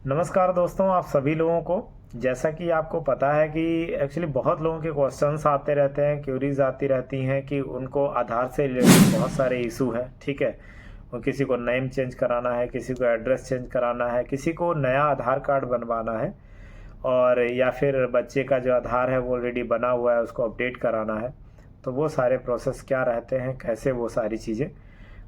नमस्कार दोस्तों, आप सभी लोगों को। जैसा कि आपको पता है कि एक्चुअली बहुत लोगों के क्वेश्चंस आते रहते हैं, क्यूरीज आती रहती हैं कि उनको आधार से रिलेटेड बहुत सारे इशू है। ठीक है, वो किसी को नेम चेंज कराना है, किसी को एड्रेस चेंज कराना है, किसी को नया आधार कार्ड बनवाना है, और या फिर बच्चे का जो आधार है वो ऑलरेडी बना हुआ है उसको अपडेट कराना है। तो वो सारे प्रोसेस क्या रहते हैं, कैसे वो सारी चीज़ें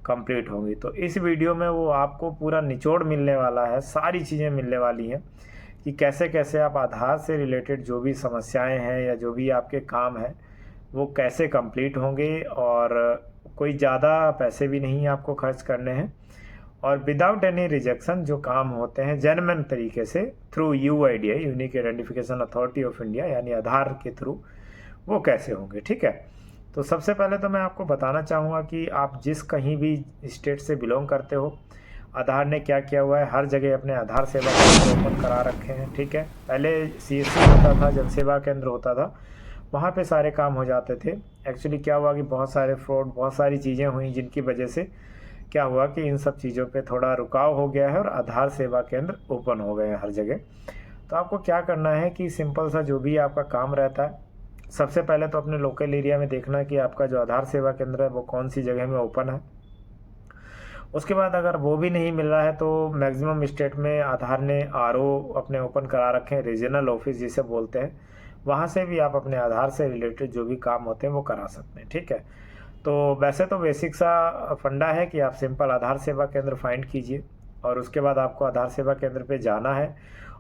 कंप्लीट होंगी। तो इस वीडियो में वो आपको पूरा निचोड़ मिलने वाला है, सारी चीज़ें मिलने वाली हैं कि कैसे कैसे आप आधार से रिलेटेड जो भी समस्याएं हैं या जो भी आपके काम हैं वो कैसे कंप्लीट होंगे, और कोई ज़्यादा पैसे भी नहीं आपको खर्च करने हैं, और विदाउट एनी रिजेक्शन जो काम होते हैं जेन्युइन तरीके से through UIDAI, unique identification authority of India, यानी आधार के थ्रू वो कैसे होंगे। ठीक है, तो सबसे पहले तो मैं आपको बताना चाहूँगा कि आप जिस कहीं भी स्टेट से बिलोंग करते हो, आधार ने क्या किया हुआ है, हर जगह अपने आधार सेवा केंद्र ओपन करा रखे हैं। ठीक है, पहले सीएससी होता था, जन सेवा केंद्र होता था, वहाँ पे सारे काम हो जाते थे। एक्चुअली क्या हुआ कि बहुत सारे फ्रॉड, बहुत सारी चीज़ें हुई जिनकी वजह से क्या हुआ कि इन सब चीज़ों पे थोड़ा रुकाव हो गया है और आधार सेवा केंद्र ओपन हो गए हैं हर जगह। तो आपको क्या करना है कि सिंपल सा जो भी आपका काम रहता है, सबसे पहले तो अपने लोकल एरिया में देखना कि आपका जो आधार सेवा केंद्र है वो कौन सी जगह में ओपन है। उसके बाद अगर वो भी नहीं मिल रहा है तो मैक्सिमम स्टेट में आधार ने आरओ अपने ओपन करा रखे हैं, रीजनल ऑफिस जिसे बोलते हैं, वहाँ से भी आप अपने आधार से रिलेटेड जो भी काम होते हैं वो करा सकते हैं। ठीक है, तो वैसे तो बेसिक सा फंडा है कि आप सिंपल आधार सेवा केंद्र फाइंड कीजिए, और उसके बाद आपको आधार सेवा केंद्र पे जाना है,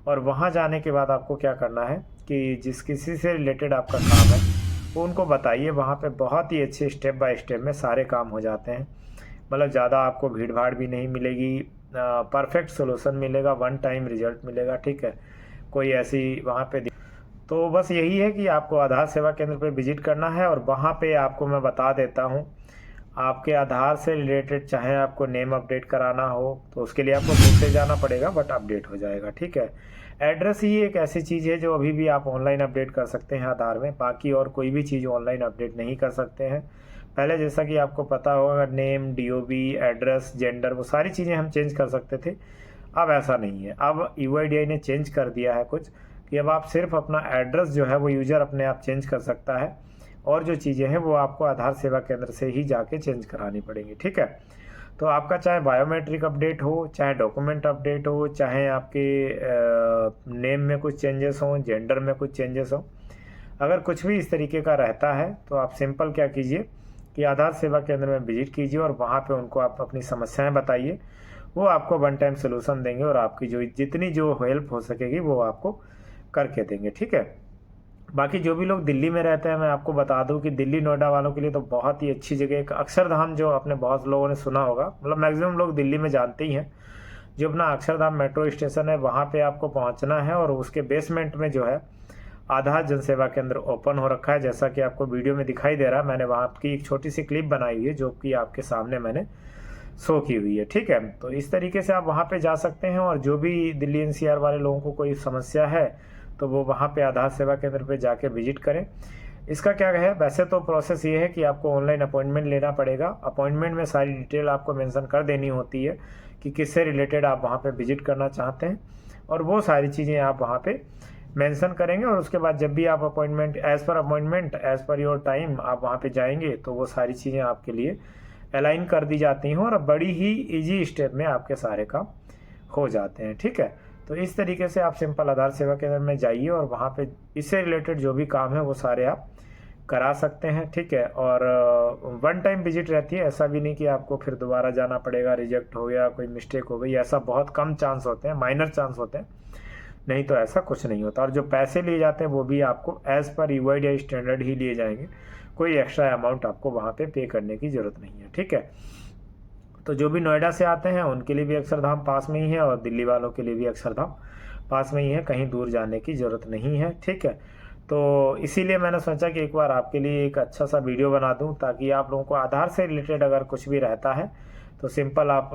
और वहाँ जाने के बाद आपको क्या करना है कि जिस किसी से रिलेटेड आपका काम है वो उनको बताइए। वहाँ पे बहुत ही अच्छे स्टेप बाय स्टेप में सारे काम हो जाते हैं, मतलब ज़्यादा आपको भीड़ भाड़ भी नहीं मिलेगी, परफेक्ट सोल्यूशन मिलेगा, वन टाइम रिजल्ट मिलेगा। ठीक है, कोई ऐसी वहाँ पे तो बस यही है कि आपको आधार सेवा केंद्र पे विजिट करना है, और वहाँ पे आपको मैं बता देता हूँ, आपके आधार से रिलेटेड चाहे आपको नेम अपडेट कराना हो तो उसके लिए आपको दूर से जाना पड़ेगा, बट अपडेट हो जाएगा। ठीक है, एड्रेस ही एक ऐसी चीज़ है जो अभी भी आप ऑनलाइन अपडेट कर सकते हैं आधार में, बाकी और कोई भी चीज़ ऑनलाइन अपडेट नहीं कर सकते हैं। पहले जैसा कि आपको पता होगा, नेम, डीओबी, एड्रेस, जेंडर, वो सारी चीज़ें हम चेंज कर सकते थे। अब ऐसा नहीं है, अब यूआईडीआई ने चेंज कर दिया है कुछ, कि अब आप सिर्फ अपना एड्रेस जो है वो यूज़र अपने आप चेंज कर सकता है, और जो चीज़ें हैं वो आपको आधार सेवा केंद्र से ही जाके चेंज करानी पड़ेंगी। ठीक है, तो आपका चाहे बायोमेट्रिक अपडेट हो, चाहे डॉक्यूमेंट अपडेट हो, चाहे आपके नेम में कुछ चेंजेस हों, जेंडर में कुछ चेंजेस हों, अगर कुछ भी इस तरीके का रहता है तो आप सिंपल क्या कीजिए कि आधार सेवा केंद्र में विजिट कीजिए, और वहाँ पे उनको आप अपनी समस्याएं बताइए। वो आपको वन टाइम सोल्यूशन देंगे, और आपकी जो जितनी जो हेल्प हो सकेगी वो आपको करके देंगे। ठीक है, बाकी जो भी लोग दिल्ली में रहते हैं, मैं आपको बता दूं कि दिल्ली नोएडा वालों के लिए तो बहुत ही अच्छी जगह एक अक्षरधाम, जो अपने बहुत लोगों ने सुना होगा, मतलब मैक्सिमम लोग दिल्ली में जानते ही हैं। जो अपना अक्षरधाम मेट्रो स्टेशन है वहाँ पे आपको पहुँचना है, और उसके बेसमेंट में जो है आधार जन सेवा केंद्र ओपन हो रखा है, जैसा कि आपको वीडियो में दिखाई दे रहा है। मैंने वहाँ की एक छोटी सी क्लिप बनाई हुई है जो कि आपके सामने मैंने शो की हुई है। ठीक है, तो इस तरीके से आप वहाँ पे जा सकते हैं, और जो भी दिल्ली एनसीआर वाले लोगों को कोई समस्या है तो वो वहाँ पे आधार सेवा केंद्र पे जाके विजिट करें। इसका क्या है, वैसे तो प्रोसेस ये है कि आपको ऑनलाइन अपॉइंटमेंट लेना पड़ेगा। अपॉइंटमेंट में सारी डिटेल आपको मेंशन कर देनी होती है कि किससे रिलेटेड आप वहाँ पे विजिट करना चाहते हैं, और वो सारी चीज़ें आप वहाँ पे मेंशन करेंगे, और उसके बाद जब भी आप appointment as per your time आप वहाँ पे जाएंगे तो वो सारी चीज़ें आपके लिए अलाइन कर दी जाती हैं, और बड़ी ही ईजी स्टेप में आपके सारे काम हो जाते हैं। ठीक है, तो इस तरीके से आप सिंपल आधार सेवा केंद्र में जाइए, और वहाँ पे इससे रिलेटेड जो भी काम है वो सारे आप करा सकते हैं। ठीक है, और वन टाइम विजिट रहती है, ऐसा भी नहीं कि आपको फिर दोबारा जाना पड़ेगा, रिजेक्ट हो गया, कोई मिस्टेक हो गई, ऐसा बहुत कम चांस होते हैं, माइनर चांस होते हैं, नहीं तो ऐसा कुछ नहीं होता। और जो पैसे लिए जाते हैं वो भी आपको एज पर यूआईडीआई स्टैंडर्ड ही लिए जाएंगे, कोई एक्स्ट्रा अमाउंट आपको वहाँ पे करने की ज़रूरत नहीं है। ठीक है, तो जो भी नोएडा से आते हैं उनके लिए भी अक्षरधाम पास में ही है, और दिल्ली वालों के लिए भी अक्षरधाम पास में ही है, कहीं दूर जाने की ज़रूरत नहीं है। ठीक है, तो इसीलिए मैंने सोचा कि एक बार आपके लिए एक अच्छा सा वीडियो बना दूं, ताकि आप लोगों को आधार से रिलेटेड अगर कुछ भी रहता है तो सिंपल आप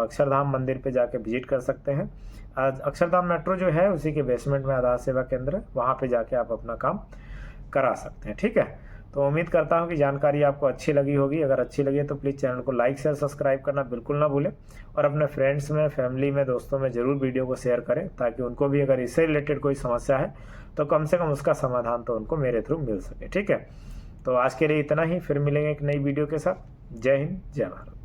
अक्षरधाम मंदिर पे जाके विजिट कर सकते हैं। अक्षरधाम मेट्रो जो है उसी के बेसमेंट में आधार सेवा केंद्र है, वहाँ पे जाके आप अपना काम करा सकते हैं। ठीक है, तो उम्मीद करता हूँ कि जानकारी आपको अच्छी लगी होगी। अगर अच्छी लगी तो प्लीज़ चैनल को लाइक शेयर सब्सक्राइब करना बिल्कुल ना भूलें और अपने फ्रेंड्स में, फैमिली में, दोस्तों में ज़रूर वीडियो को शेयर करें, ताकि उनको भी अगर इससे रिलेटेड कोई समस्या है तो कम से कम उसका समाधान तो उनको मेरे थ्रू मिल सके। ठीक है, तो आज के लिए इतना ही, फिर मिलेंगे एक नई वीडियो के साथ। जय हिंद, जय भारत।